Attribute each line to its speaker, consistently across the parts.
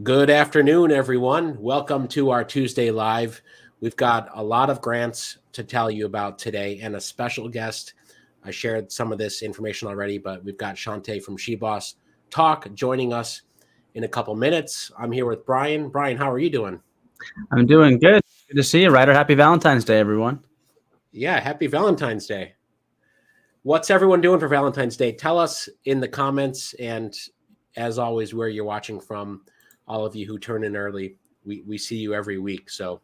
Speaker 1: Good afternoon, everyone. Welcome to our Tuesday Live. We've got a lot of grants to tell you about today and a special guest. I shared some of this information already, but we've got Shantae from SheBoss Talk joining us in a couple minutes. I'm here with Brian. Brian, how are you doing?
Speaker 2: I'm doing good. Good to see you, Ryder. Happy Valentine's Day, everyone.
Speaker 1: Yeah, happy Valentine's Day. What's everyone doing for Valentine's Day? Tell us in the comments, and as always, where you're watching from. All of you who turn in early, we see you every week. So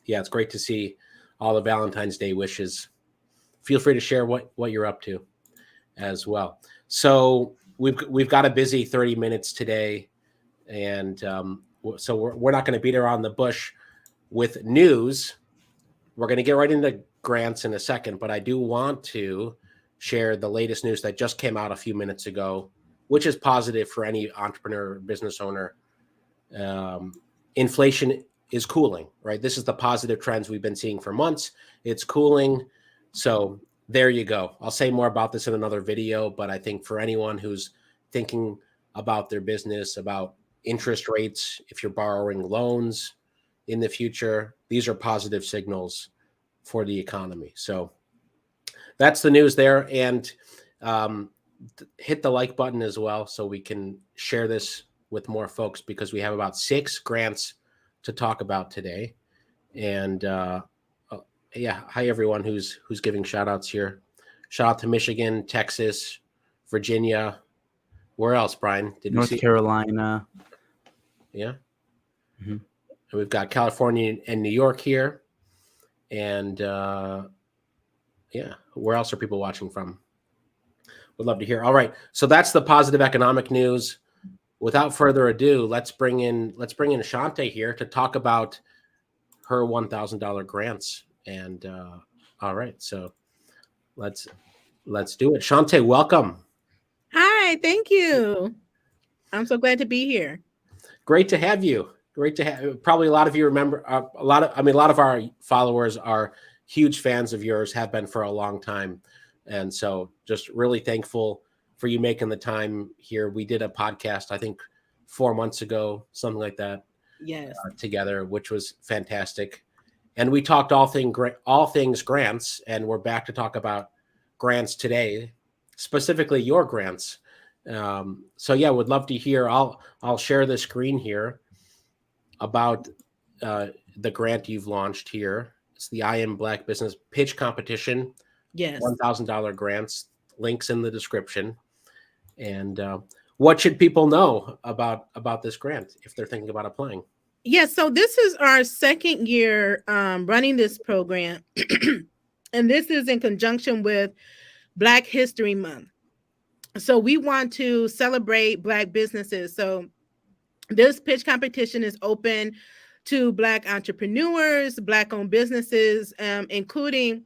Speaker 1: yeah, it's great to see all the Valentine's Day wishes. Feel free to share what you're up to as well. So we've got a busy 30 minutes today, and so we're not going to beat around the bush with news. We're going to get right into grants in a second, but I do want to share the latest news that just came out a few minutes ago, which is positive for any entrepreneur, business owner. Inflation is cooling, right? This is the positive trends we've been seeing for months. It's cooling. So there you go. I'll say more about this in another video, but I think for anyone who's thinking about their business, about interest rates, if you're borrowing loans in the future, these are positive signals for the economy. So that's the news there. And hit the like button as well so we can share this with more folks, because we have about 6 grants to talk about today. And yeah, hi everyone who's giving shout outs here. Shout out to Michigan, Texas, Virginia. Where else, Brian? Did
Speaker 2: North
Speaker 1: we see
Speaker 2: Carolina.
Speaker 1: Yeah.
Speaker 2: Mm-hmm.
Speaker 1: And we've got California and New York here. And yeah, where else are people watching from? Would love to hear. All right. So that's the positive economic news. Without further ado, let's bring in Shantae here to talk about her $1,000 grants. And all right, so let's do it. Shantae, welcome.
Speaker 3: Hi, thank you. I'm so glad to be here.
Speaker 1: Great to have you. Great to have. Probably a lot of you remember. A lot of our followers are huge fans of yours. Have been for a long time, and so just really thankful for you making the time here. We did a podcast, I think 4 months ago, something like that.
Speaker 3: Yes.
Speaker 1: Together, which was fantastic. And we talked all things grants, and we're back to talk about grants today, specifically your grants. So yeah, would love to hear. I'll share the screen here about the grant you've launched here. It's the I Am Black Business Pitch Competition.
Speaker 3: Yes.
Speaker 1: $1,000 grants. Links in the description. And what should people know about this grant if they're thinking about applying?
Speaker 3: Yes. So this is our second year running this program, and this is in conjunction with Black History Month. So we want to celebrate Black businesses. So this pitch competition is open to Black entrepreneurs, Black-owned businesses, including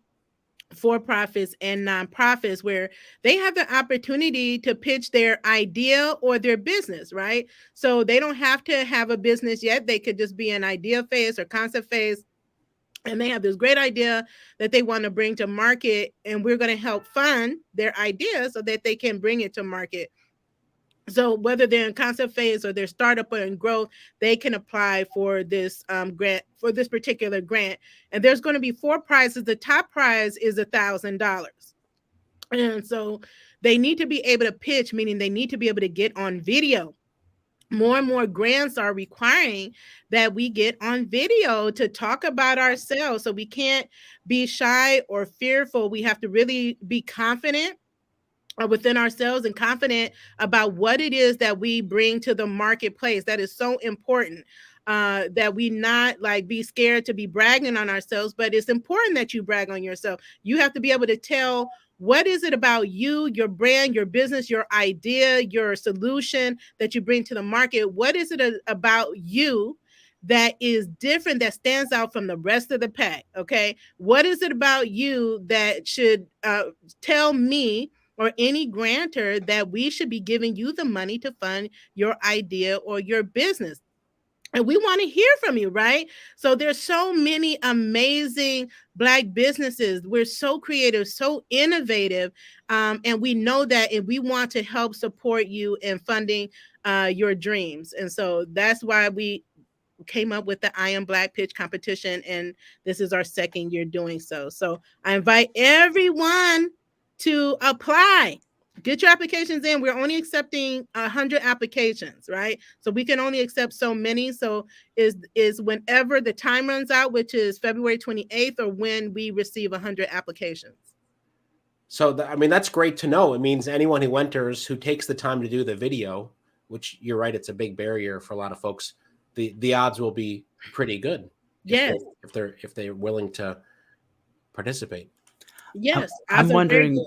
Speaker 3: for-profits and nonprofits, where they have the opportunity to pitch their idea or their business, right? So they don't have to have a business yet. They could just be an idea phase or concept phase, and they have this great idea that they want to bring to market, and we're going to help fund their idea so that they can bring it to market. So whether they're in concept phase or they're startup or in growth, they can apply for this grant, for this particular grant. And there's going to be 4 prizes. The top prize is $1,000. And so they need to be able to pitch, meaning they need to be able to get on video. More and more grants are requiring that we get on video to talk about ourselves. So we can't be shy or fearful. We have to really be confident within ourselves and confident about what it is that we bring to the marketplace. That is so important, that we not like be scared to be bragging on ourselves, but it's important that you brag on yourself. You have to be able to tell what is it about you, your brand, your business, your idea, your solution that you bring to the market. What is it about you that is different, that stands out from the rest of the pack? Okay. What is it about you that should tell me or any grantor that we should be giving you the money to fund your idea or your business? And we want to hear from you, right? So there's so many amazing Black businesses. We're so creative, so innovative. And we know that, and we want to help support you in funding your dreams. And so that's why we came up with the I Am Black pitch competition, and this is our second year doing so. So I invite everyone to apply. Get your applications in. We're only accepting 100 applications, right? So we can only accept so many. So is whenever the time runs out, which is February 28th, or when we receive 100 applications.
Speaker 1: So, I mean, that's great to know. It means anyone who enters, who takes the time to do the video, which you're right, it's a big barrier for a lot of folks, the odds will be pretty good.
Speaker 3: Yes.
Speaker 1: If they're willing to participate.
Speaker 3: Yes.
Speaker 2: I'm wondering,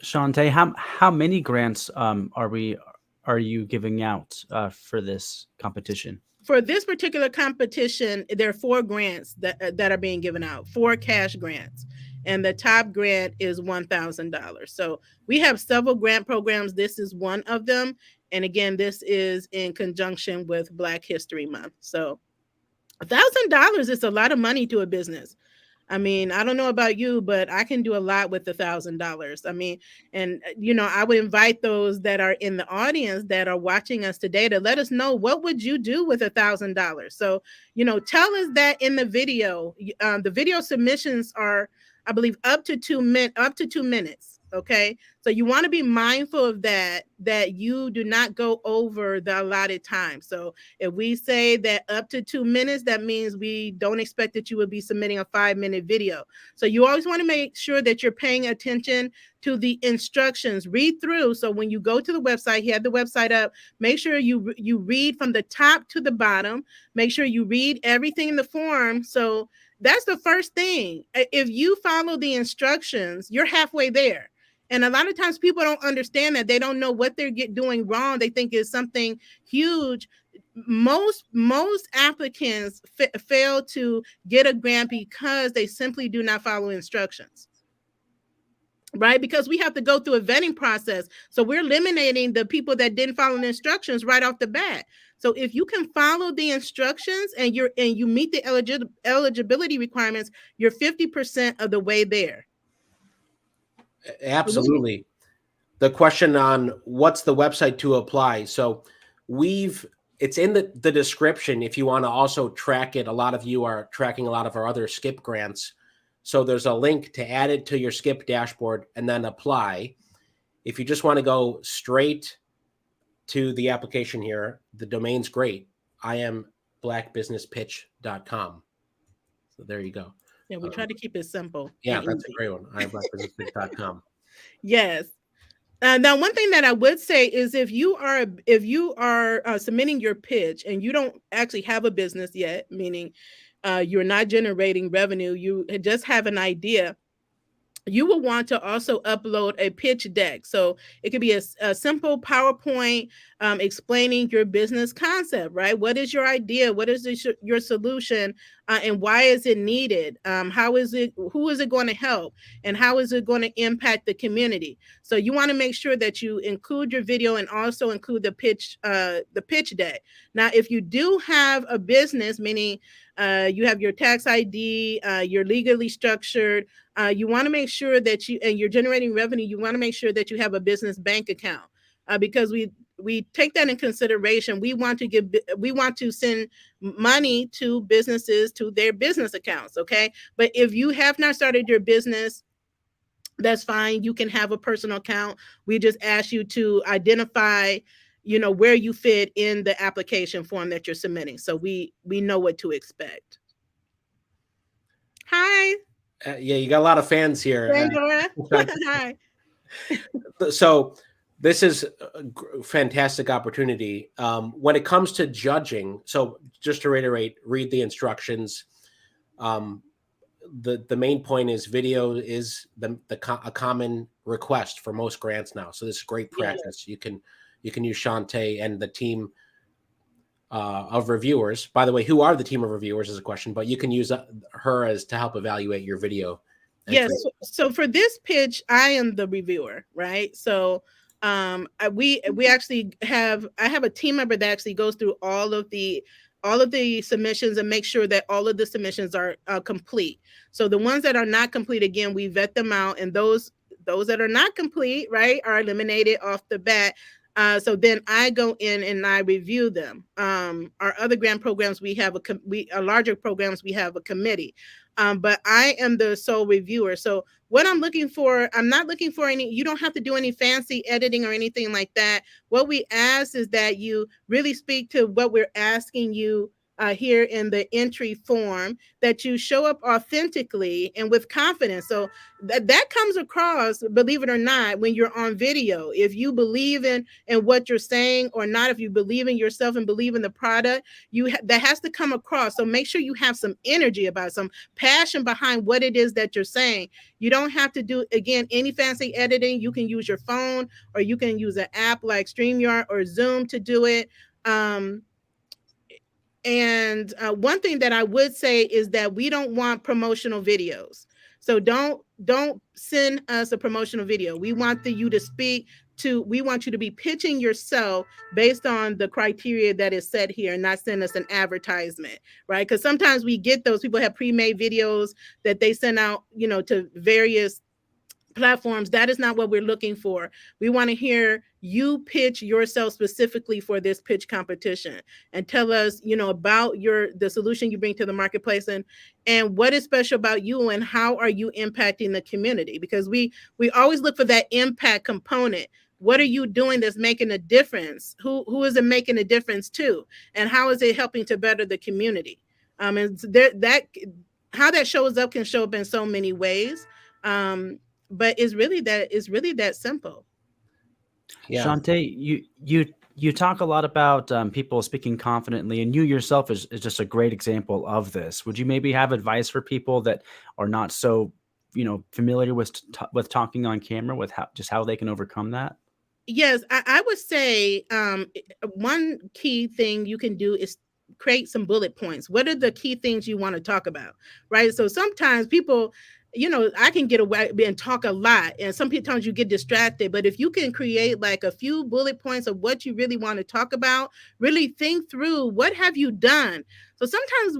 Speaker 2: Shantae, how many grants are you giving out for this competition?
Speaker 3: For this particular competition, there are 4 grants that are being given out, 4 cash grants, and the top grant is $1,000. So we have several grant programs. This is one of them, and again, this is in conjunction with Black History Month. So $1,000 is a lot of money to a business. I mean, I don't know about you, but I can do a lot with $1,000. I mean, and I would invite those that are in the audience that are watching us today to let us know, what would you do with $1,000? So, tell us that in the video. The video submissions are, I believe, up to 2 minutes. Okay. So you want to be mindful of that you do not go over the allotted time. So if we say that up to 2 minutes, that means we don't expect that you would be submitting a 5-minute video. So you always want to make sure that you're paying attention to the instructions. Read through. So when you go to the website, you have the website up, make sure you read from the top to the bottom. Make sure you read everything in the form. So that's the first thing. If you follow the instructions, you're halfway there. And a lot of times people don't understand that. They don't know what they're doing wrong. They think it's something huge. Most applicants fail to get a grant because they simply do not follow instructions. Right? Because we have to go through a vetting process. So we're eliminating the people that didn't follow the instructions right off the bat. So if you can follow the instructions and you meet the eligibility requirements, you're 50% of the way there.
Speaker 1: Absolutely. The question on what's the website to apply. So it's in the description if you want to also track it. A lot of you are tracking a lot of our other SCIP grants. So there's a link to add it to your SCIP dashboard and then apply. If you just want to go straight to the application here, the domain's great. iamblackbusinesspitch.com. So there you go.
Speaker 3: Yeah, we try to keep it simple.
Speaker 1: Yeah, that's a great one. iamblackbusinesspitch.com.
Speaker 3: Yes. Now, one thing that I would say is if you are submitting your pitch and you don't actually have a business yet, meaning you're not generating revenue, you just have an idea, you will want to also upload a pitch deck. So it could be a simple PowerPoint explaining your business concept, right? What is your idea? What is your solution? And why is it needed? Who is it going to help? And how is it going to impact the community? So you want to make sure that you include your video and also include the pitch deck. Now, if you do have a business, meaning you have your tax ID, you're legally structured, you want to make sure that you're generating revenue. You want to make sure that you have a business bank account because we take that in consideration. We want to send money to businesses to their business accounts. Okay. But if you have not started your business, that's fine. You can have a personal account. We just ask you to identify, where you fit in the application form that you're submitting. So we know what to expect. Hi.
Speaker 1: Yeah, you got a lot of fans here.
Speaker 3: Hi.
Speaker 1: So this is a fantastic opportunity. When it comes to judging, so just to reiterate, read the instructions. The main point is video is a common request for most grants now. So this is great practice. Yeah. You can use Shantae and the team of reviewers. By the way, who are the team of reviewers is a question, but you can use her as to help evaluate your video.
Speaker 3: Yes. So for this pitch, I am the reviewer, right? So we actually I have a team member that actually goes through all of the submissions and make sure that all of the submissions are complete. So the ones that are not complete, again, we vet them out, and those that are not complete, right, are eliminated off the bat. So then I go in and I review them. Our other grant programs, we have our larger programs, we have a committee. But I am the sole reviewer. So what I'm looking for, I'm not looking for any, you don't have to do any fancy editing or anything like that. What we ask is that you really speak to what we're asking you here in the entry form, that you show up authentically and with confidence. So that comes across, believe it or not, when you're on video. If you believe in what you're saying or not, if you believe in yourself and believe in the product, that has to come across. So make sure you have some energy about it, some passion behind what it is that you're saying. You don't have to do, again, any fancy editing. You can use your phone, or you can use an app like StreamYard or Zoom to do it. And one thing that I would say is that we don't want promotional videos. So don't send us a promotional video. We want you to speak to, we want you to be pitching yourself based on the criteria that is set here, and not send us an advertisement, right? Because sometimes we get those people have pre-made videos that they send out, to various platforms. That is not what we're looking for. We want to hear you pitch yourself specifically for this pitch competition, and tell us, about the solution you bring to the marketplace, and what is special about you, and how are you impacting the community? Because we always look for that impact component. What are you doing that's making a difference? Who is it making a difference to? And how is it helping to better the community? And how that shows up can show up in so many ways. But it's really that simple.
Speaker 2: Yeah. Shante, you talk a lot about people speaking confidently, and you yourself is just a great example of this. Would you maybe have advice for people that are not so, familiar with talking on camera, with how they can overcome that?
Speaker 3: Yes, I would say one key thing you can do is create some bullet points. What are the key things you want to talk about, right? So sometimes people, I can get away and talk a lot, and sometimes you get distracted. But if you can create like a few bullet points of what you really want to talk about, really think through what have you done. So sometimes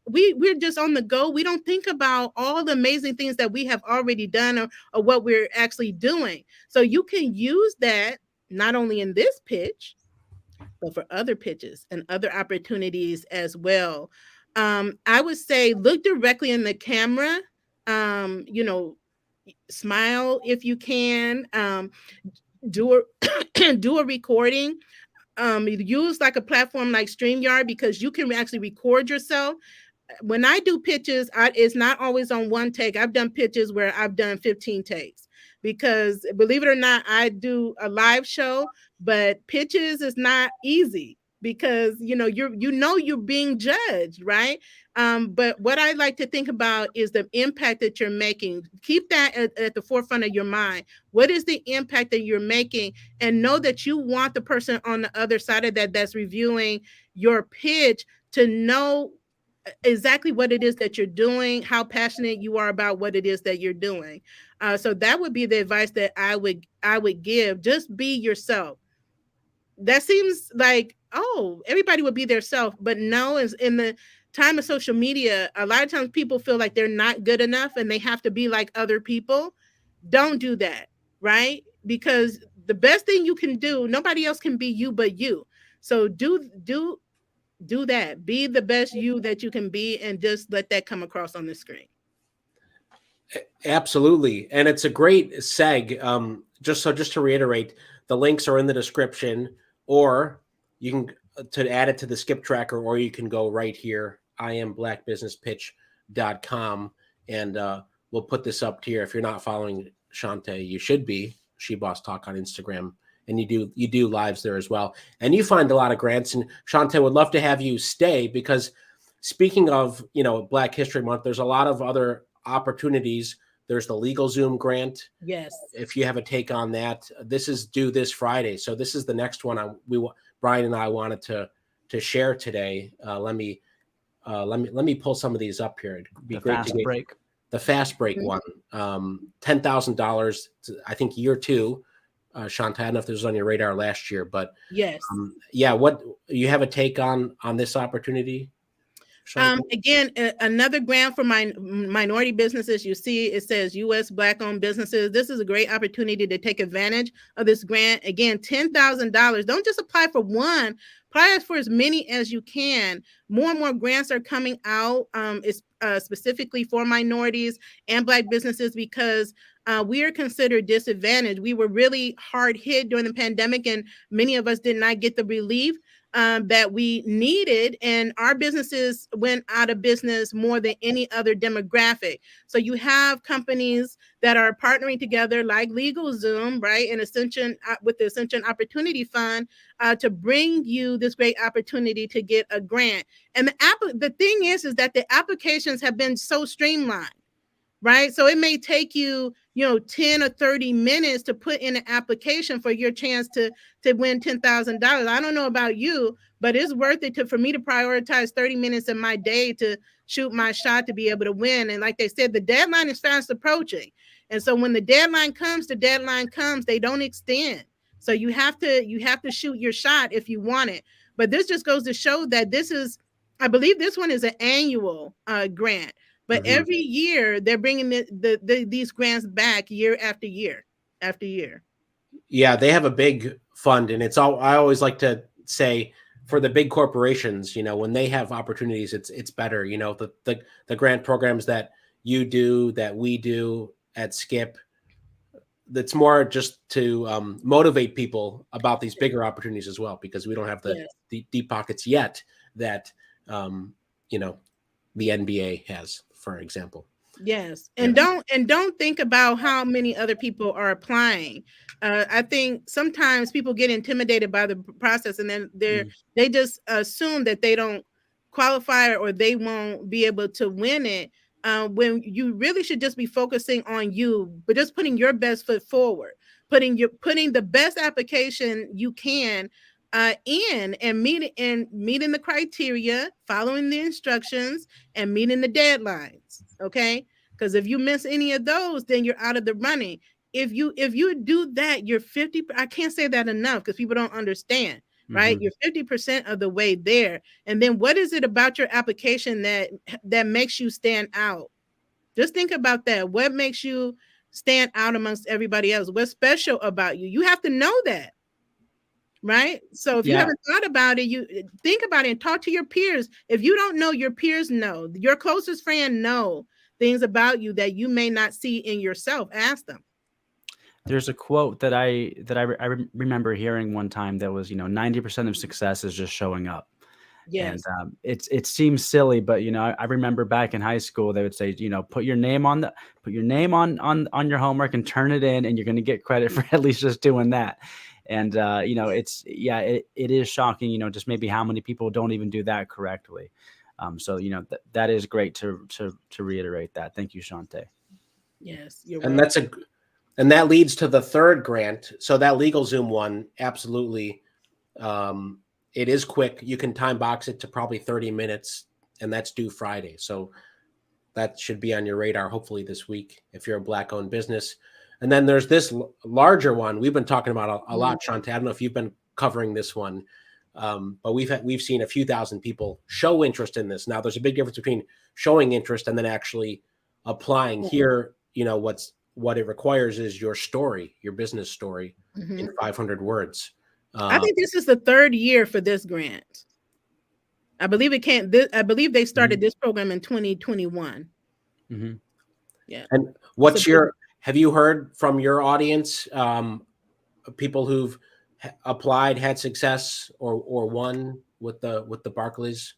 Speaker 3: we're just on the go. We don't think about all the amazing things that we have already done, or what we're actually doing. So you can use that not only in this pitch, but for other pitches and other opportunities as well. I would say look directly in the camera, smile if you can, do a recording. Use like a platform like StreamYard, because you can actually record yourself. When I do pitches, it's not always on one take. I've done pitches where I've done 15 takes, because believe it or not, I do a live show, but pitches is not easy, because you're being judged, right? But what I like to think about is the impact that you're making. Keep that at the forefront of your mind. What is the impact that you're making? And know that you want the person on the other side of that's reviewing your pitch to know exactly what it is that you're doing, how passionate you are about what it is that you're doing. So that would be the advice that I would give. Just be yourself. That seems like, everybody would be their self, but no, is in the time of social media, a lot of times people feel like they're not good enough and they have to be like other people. Don't do that, right? Because the best thing you can do, nobody else can be you but you. So do that. Be the best you that you can be, and just let that come across on the screen.
Speaker 1: Absolutely. And it's a great seg. Just to reiterate, the links are in the description, or you can to add it to the skip tracker, or you can go right here, iamblackbusinesspitch.com, and we'll put this up here. If you're not following Shante, you should be. She Boss Talk on Instagram. And you do lives there as well. And you find a lot of grants. And Shante, would love to have you stay, because speaking of, Black History Month, there's a lot of other opportunities. There's the LegalZoom grant.
Speaker 3: Yes.
Speaker 1: If you have a take on that, this is due this Friday. So this is the next one Brian and I wanted to share today. Let me pull some of these up here. It'd be great to get the fast break one. $10,000, I think year 2. Shante, I don't know if this was on your radar last year, but
Speaker 3: yes.
Speaker 1: What you have a take on this opportunity?
Speaker 3: Again, another grant for minority businesses. You see, it says U.S. Black-owned businesses. This is a great opportunity to take advantage of this grant. Again, $10,000. Don't just apply for one. Apply for as many as you can. More and more grants are coming out, specifically for minorities and Black businesses, because we are considered disadvantaged. We were really hard hit during the pandemic, and many of us did not get the relief that we needed, and our businesses went out of business more than any other demographic. So you have companies that are partnering together, like LegalZoom, right, and Ascension with the Ascension Opportunity Fund, to bring you this great opportunity to get a grant. And the thing is that the applications have been so streamlined. Right. So it may take you, 10 or 30 minutes to put in an application for your chance to win $10,000. I don't know about you, but it's worth it for me to prioritize 30 minutes in my day to shoot my shot to be able to win. And like they said, the deadline is fast approaching. And so when the deadline comes, they don't extend. So you have to shoot your shot if you want it. But this just goes to show that I believe this one is an annual grant. But every year they're bringing these grants back year after year after year.
Speaker 1: Yeah, they have a big fund, and I always like to say, for the big corporations, when they have opportunities, it's better. The grant programs that you do, that we do at Skip, that's more just to motivate people about these bigger opportunities as well, because we don't have the deep pockets yet that the NBA has, for example.
Speaker 3: Yes. And don't think about how many other people are applying. I think sometimes people get intimidated by the process, and then they just assume that they don't qualify or they won't be able to win it. When you really should just be focusing on you, but just putting your best foot forward, putting the best application you can in, and meeting the criteria, following the instructions, and meeting the deadlines. Okay, because if you miss any of those, then you're out of the running. If you do that, you're 50. I can't say that enough because people don't understand. Right, you're 50% of the way there. And then what is it about your application that makes you stand out? Just think about that. What makes you stand out amongst everybody else? What's special about you? You have to know that. Right. So if you haven't thought about it, you think about it and talk to your peers. If you don't know, your peers know. Your closest friend know things about you that you may not see in yourself. Ask them.
Speaker 2: There's a quote that I remember hearing one time that was, 90% of success is just showing up. Yes. And it seems silly, but I remember back in high school they would say, put your name on your homework and turn it in, and you're going to get credit for at least just doing that. And it is shocking, just maybe how many people don't even do that correctly. So that is great to reiterate that. Thank you, Shante.
Speaker 3: Yes, you're
Speaker 1: and
Speaker 3: welcome.
Speaker 1: And that leads to the third grant. So that LegalZoom one, absolutely. It is quick. You can time box it to probably 30 minutes, and that's due Friday. So that should be on your radar, hopefully this week, if you're a Black-owned business. And then there's this larger one we've been talking about a lot, Shante. I don't know if you've been covering this one, but we've seen a few thousand people show interest in this. Now, there's a big difference between showing interest and then actually applying. Here, what it requires is your story, your business story, in 500 words.
Speaker 3: I think this is the third year for this grant. I believe I believe they started this program in 2021. Yeah.
Speaker 1: And have you heard from your audience, people who've applied, had success, or won with the Barclays?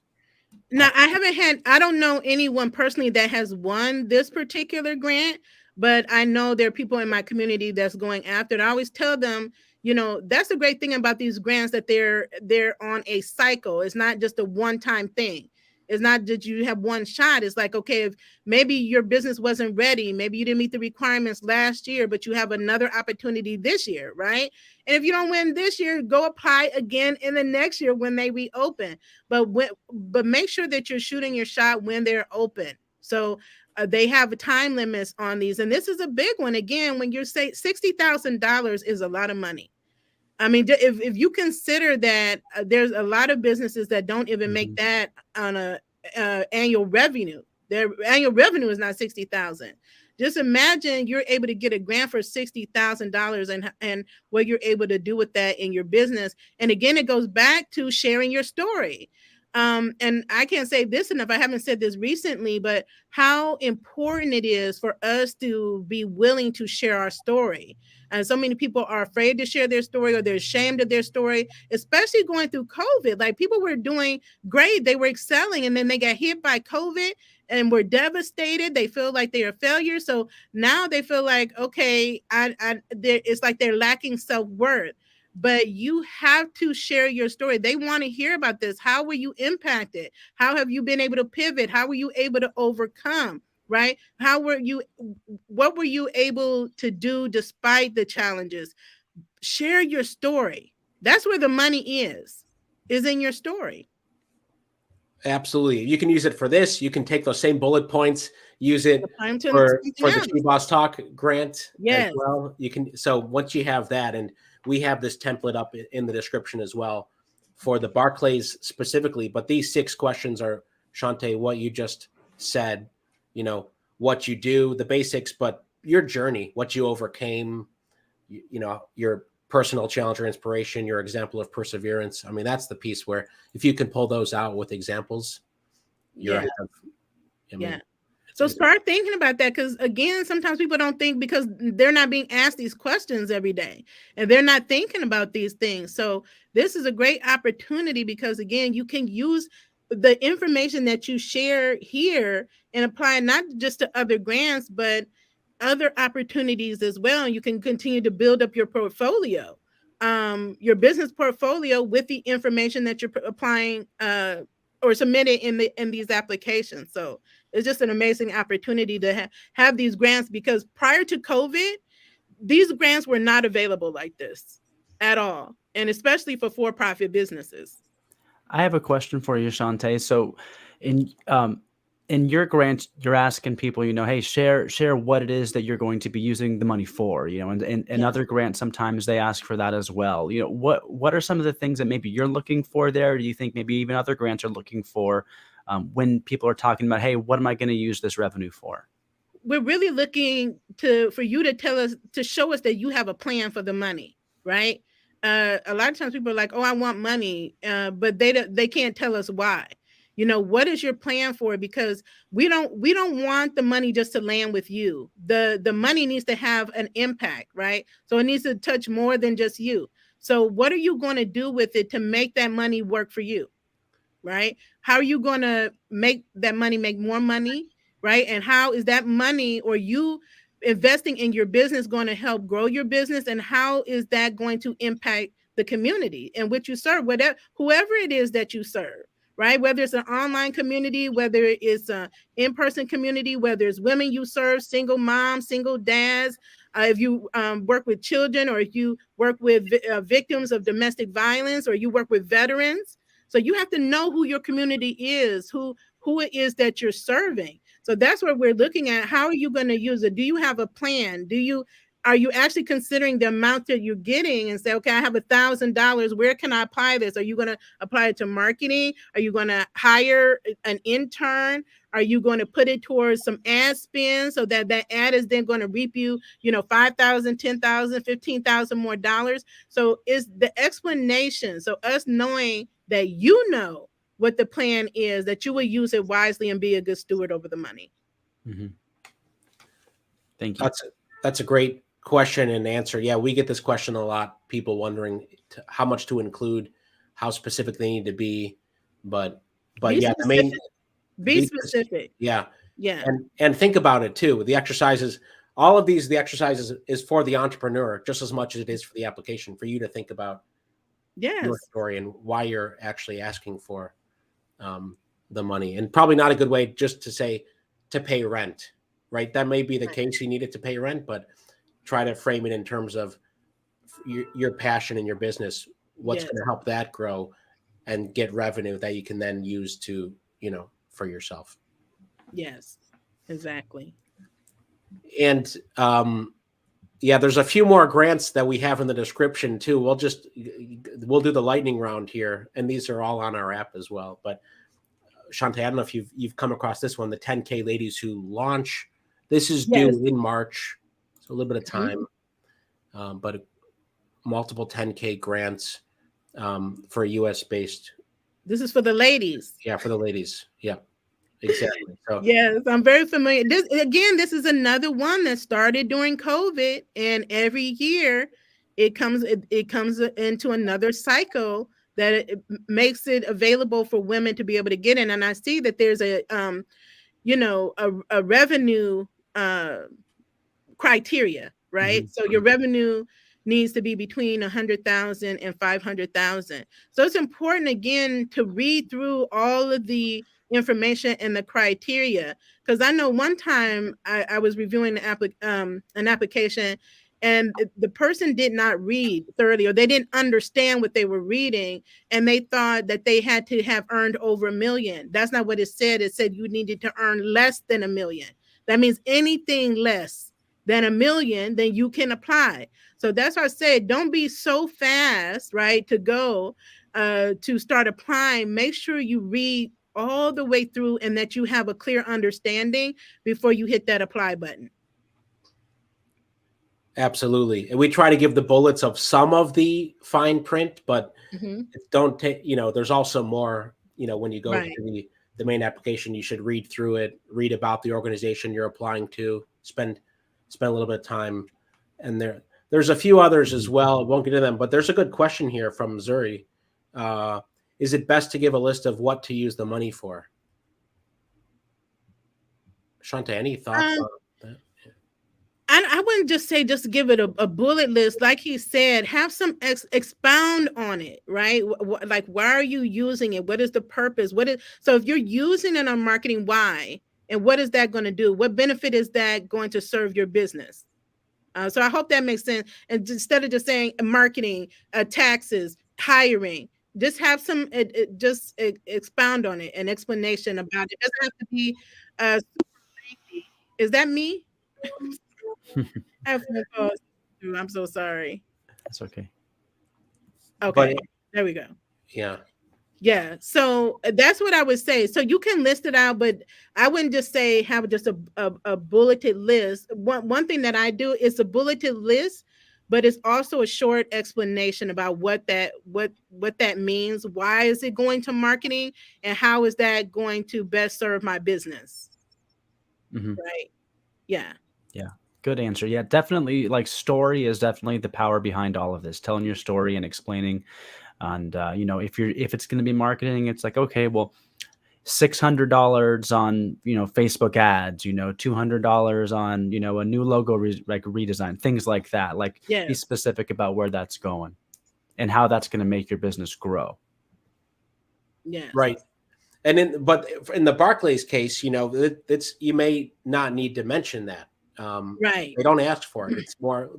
Speaker 3: No, I don't know anyone personally that has won this particular grant, but I know there are people in my community that's going after it. I always tell them, that's the great thing about these grants, that they're on a cycle. It's not just a one-time thing. It's not that you have one shot. It's like, okay, if maybe your business wasn't ready, maybe you didn't meet the requirements last year, but you have another opportunity this year, right? And if you don't win this year, go apply again in the next year when they reopen. But make sure that you're shooting your shot when they're open. So they have time limits on these, and this is a big one. Again, when you're saying $60,000 is a lot of money. I mean, if you consider that there's a lot of businesses that don't even make that on a annual revenue. Their annual revenue is not 60,000. Just imagine you're able to get a grant for $60,000 and what you're able to do with that in your business. And again, it goes back to sharing your story. And I can't say this enough. I haven't said this recently, but how important it is for us to be willing to share our story. And so many people are afraid to share their story, or they're ashamed of their story, especially going through COVID. Like, people were doing great, they were excelling, and then they got hit by COVID and were devastated. They feel like they're a failure. So now they feel like, okay, it's like they're lacking self-worth. But you have to share your story. They want to hear about this. How were you impacted? How have you been able to pivot? How were you able to overcome? Right? What were you able to do despite the challenges? Share your story. That's where the money is in your story.
Speaker 1: Absolutely. You can use it for this. You can take those same bullet points, use it for the True Boss Talk grant as well. You can. So once you have that, and we have this template up in the description as well for the Barclays specifically. But these 6 questions are, Shante, what you just said, what you do, the basics, but your journey, what you overcame, your personal challenge or inspiration, your example of perseverance. I mean, that's the piece where if you can pull those out with examples, you're ahead of,
Speaker 3: So start thinking about that, because again, sometimes people don't think because they're not being asked these questions every day, and they're not thinking about these things. So this is a great opportunity, because again, you can use the information that you share here and apply it not just to other grants, but other opportunities as well. And you can continue to build up your portfolio, your business portfolio, with the information that you're applying or submitting in these applications. So it's just an amazing opportunity to have these grants, because prior to COVID, these grants were not available like this at all, and especially for for-profit businesses.
Speaker 2: I have a question for you, Shante. So in your grant, you're asking people, hey, share what it is that you're going to be using the money for, and other grants, sometimes they ask for that as well. What are some of the things that maybe you're looking for there? Do you think maybe even other grants are looking for when people are talking about, hey, what am I going to use this revenue for?
Speaker 3: We're really looking for you to show us that you have a plan for the money, right? A lot of times people are like, oh, I want money, but they can't tell us why. What is your plan for it? Because we don't want the money just to land with you. The money needs to have an impact, right? So it needs to touch more than just you. So what are you going to do with it to make that money work for you, right? How are you going to make that money make more money, right? And how is that money, or you investing in your business, going to help grow your business? And how is that going to impact the community in which you serve, whoever it is that you serve? Right? Whether it's an online community, whether it's an in-person community, whether it's women you serve, single moms, single dads, if you work with children, or if you work with victims of domestic violence, or you work with veterans. So you have to know who your community is, who it is that you're serving. So that's what we're looking at. How are you going to use it? Do you have a plan? Are you actually considering the amount that you're getting and say, okay, I have $1,000. Where can I apply this? Are you going to apply it to marketing? Are you going to hire an intern? Are you going to put it towards some ad spend so that ad is then going to reap you, $5,000, $10,000, $15,000 more dollars? So is the explanation. So us knowing that what the plan is, that you will use it wisely and be a good steward over the money.
Speaker 2: Mm-hmm. Thank you.
Speaker 1: That's a great question and answer. Yeah, we get this question a lot. People wondering how much to include, how specific they need to be, but
Speaker 3: be specific.
Speaker 1: Yeah. And think about it too. The exercises, all of the exercises is for the entrepreneur just as much as it is for the application, for you to think about your story and why you're actually asking for the money. And probably not a good way just to say to pay rent, right? That may be the case. You need it to pay rent, but try to frame it in terms of your passion in your business, what's going to help that grow and get revenue that you can then use to, for yourself.
Speaker 3: Yes, exactly.
Speaker 1: And there's a few more grants that we have in the description too. We'll do the lightning round here, and these are all on our app as well. But Shantae, I don't know if you've come across this one, the 10K ladies who launch. This is
Speaker 3: Yes.
Speaker 1: due in March, so a little bit of time, but multiple 10K grants for a U.S. based.
Speaker 3: This is for the ladies.
Speaker 1: Yeah, for the ladies. Yeah, exactly. So
Speaker 3: yes, I'm very familiar. This is another one that started during COVID, and every year it comes into another cycle that it makes it available for women to be able to get in. And I see that there's a revenue criteria, right? So your revenue needs to be between 100,000 and 500,000. So it's important again to read through all of the information and the criteria, because I know one time I was reviewing an application, and the person did not read thoroughly, or they didn't understand what they were reading, and they thought that they had to have earned over $1 million. That's not what it said. It said you needed to earn less than $1 million. That means anything less than $1 million, then you can apply. So that's why I said, don't be so fast, right, to go to start applying. Make sure you read all the way through and that you have a clear understanding before you hit that apply button.
Speaker 1: Absolutely. And we try to give the bullets of some of the fine print, but don't take, there's also more, when you go to the main application, you should read through it, read about the organization you're applying to, spend a little bit of time. And there's a few others as well. I won't get into them, but there's a good question here from Missouri. Is it best to give a list of what to use the money for? Shantae, any thoughts on that?
Speaker 3: I wouldn't just say just give it a bullet list. Like he said, have some expound on it, right? Like, why are you using it? What is the purpose? So if you're using it on marketing, why? And what is that going to do? What benefit is that going to serve your business? So I hope that makes sense. And instead of just saying marketing, taxes, hiring, just have some, just expound on it, an explanation about it. It doesn't have to be super lengthy. Is that me? I'm so sorry.
Speaker 2: That's okay.
Speaker 3: Okay, there we go. Yeah. So that's what I would say. So you can list it out, but I wouldn't just say have just a bulleted list. One thing that I do is a bulleted list, but it's also a short explanation about what that means. Why is it going to marketing, and how is that going to best serve my business? Right. Yeah.
Speaker 2: Good answer. Yeah, definitely. Like, story is definitely the power behind all of this, telling your story and explaining. And if it's going to be marketing, it's like, okay, well, $600 on Facebook ads, $200 on a new logo redesign, things like that. Like, be specific about where that's going and how that's going to make your business grow.
Speaker 3: Yeah.
Speaker 1: Right. And but in the Barclays case, it's you may not need to mention that. They don't ask for it. It's more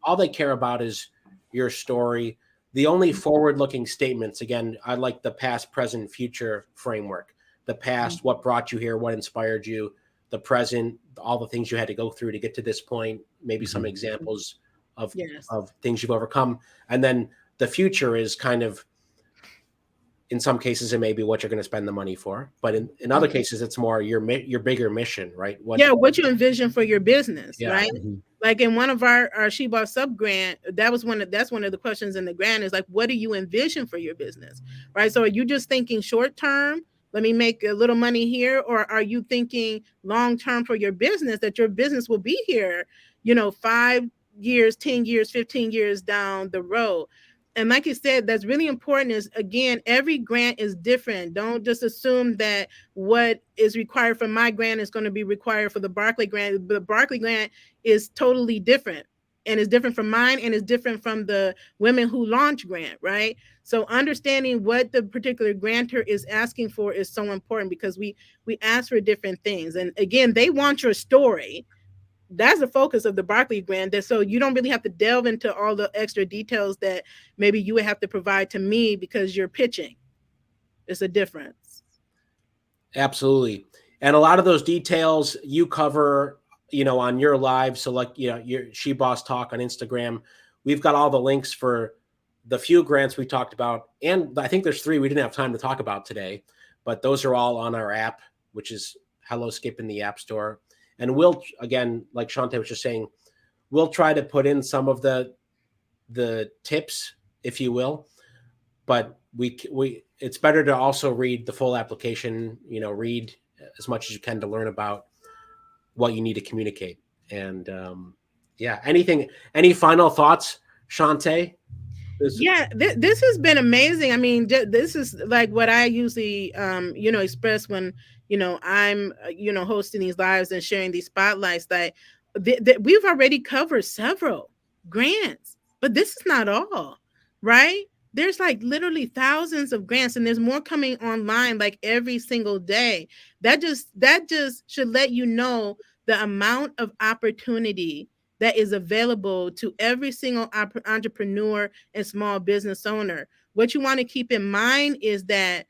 Speaker 1: all they care about is your story. The only forward-looking statements, again, I like the past, present, future framework. The past, what brought you here, what inspired you. The present, all the things you had to go through to get to this point. Maybe some examples of things you've overcome. And then the future is kind of, in some cases, it may be what you're going to spend the money for, but in other cases, it's more your bigger mission, right? What
Speaker 3: you envision for your business, right? Like in one of our She Boss sub grant, that's one of the questions in the grant is like, what do you envision for your business, right? So are you just thinking short term? Let me make a little money here, or are you thinking long term for your business, that your business will be here, 5 years, 10 years, 15 years down the road? And like you said, that's really important is, again, every grant is different. Don't just assume that what is required for my grant is going to be required for the Barclay grant. The Barclay grant is totally different, and it's different from mine, and it's different from the Women Who Launch grant, right? So understanding what the particular grantor is asking for is so important, because we ask for different things. And again, they want your story. That's the focus of the Barclays grant. So you don't really have to delve into all the extra details that maybe you would have to provide to me because you're pitching. It's a difference.
Speaker 1: Absolutely. And a lot of those details you cover, on your live. So like, your She Boss Talk on Instagram, we've got all the links for the few grants we talked about. And I think there's 3 we didn't have time to talk about today, but those are all on our app, which is Hello Skip in the App Store. And we'll, again, like Shante was just saying, we'll try to put in some of the tips, if you will, but it's better to also read the full application, read as much as you can to learn about what you need to communicate. And any final thoughts, Shante?
Speaker 3: Yeah, this has been amazing. I mean, this is like what I usually, express when, I'm, hosting these lives and sharing these spotlights, that we've already covered several grants, but this is not all, right? There's like literally thousands of grants, and there's more coming online like every single day. That just should let you know the amount of opportunity that is available to every single entrepreneur and small business owner. What you want to keep in mind is that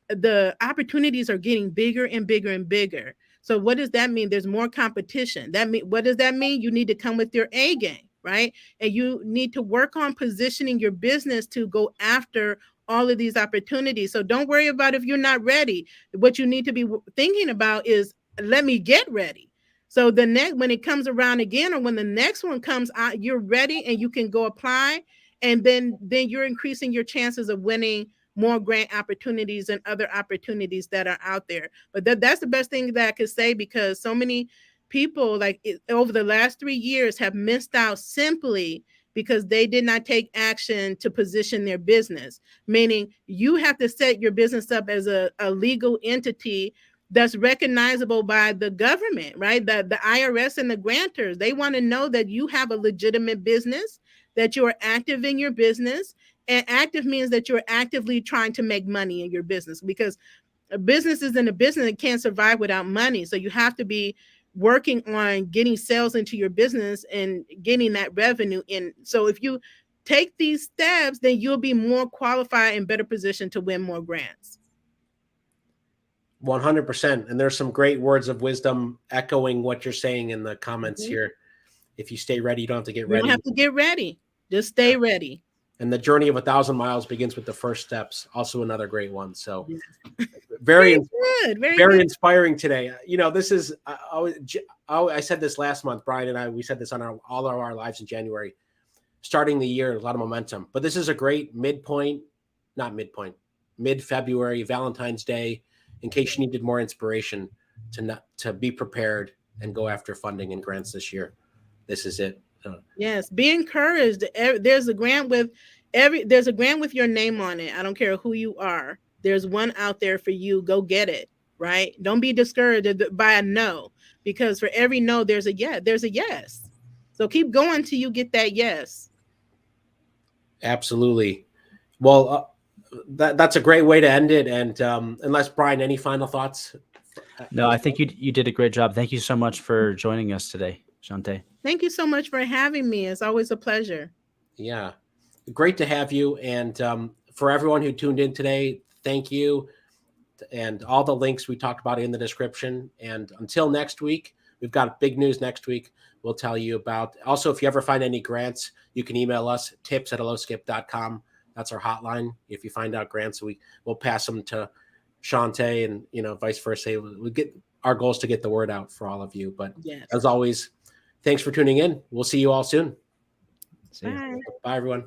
Speaker 3: the opportunities are getting bigger and bigger and bigger. So what does that mean? There's more competition. What does that mean? You need to come with your A game, right? And you need to work on positioning your business to go after all of these opportunities. So don't worry about if you're not ready. What you need to be thinking about is, let me get ready. So when it comes around again, or when the next one comes out, you're ready and you can go apply. And then you're increasing your chances of winning more grant opportunities and other opportunities that are out there. But that's the best thing that I could say, because so many people over the last 3 years have missed out simply because they did not take action to position their business. Meaning you have to set your business up as a legal entity that's recognizable by the government, right? The IRS and the grantors, they want to know that you have a legitimate business, that you are active in your business. And active means that you're actively trying to make money in your business, because a business isn't a business that can't survive without money. So you have to be working on getting sales into your business and getting that revenue in. So if you take these steps, then you'll be more qualified and better positioned to win more grants.
Speaker 1: 100%. And there's some great words of wisdom echoing what you're saying in the comments here. If you stay ready, you don't have to get ready.
Speaker 3: You don't have to get ready. Just stay ready.
Speaker 1: And the journey of 1,000 miles begins with the first steps. Also another great one. So very good. Inspiring today. This is, I said this last month, Brian and we said this on all of our lives in January, starting the year, a lot of momentum, but this is a great mid-February, Valentine's Day, in case you needed more inspiration to be prepared and go after funding and grants this year. This is it.
Speaker 3: Yes, be encouraged. There's a grant with your name on it. I don't care who you are. There's one out there for you. Go get it, right? Don't be discouraged by a no, because for every no, there's a yes. So keep going till you get that yes.
Speaker 1: Absolutely. Well, that's a great way to end it. And unless, Brian, any final thoughts?
Speaker 2: No, I think you did a great job. Thank you so much for joining us today, Shante.
Speaker 3: Thank you so much for having me. It's always a pleasure.
Speaker 1: Yeah, great to have you. And for everyone who tuned in today, thank you. And all the links we talked about in the description. And until next week, we've got big news next week. We'll tell you about. Also, if you ever find any grants, you can email us, tips@helloskip.com. That's our hotline. If you find out grants, we'll pass them to Shante, and vice versa. Our goal is to get the word out for all of you. But yes, as always, thanks for tuning in. We'll see you all soon.
Speaker 3: Bye.
Speaker 1: Bye, everyone.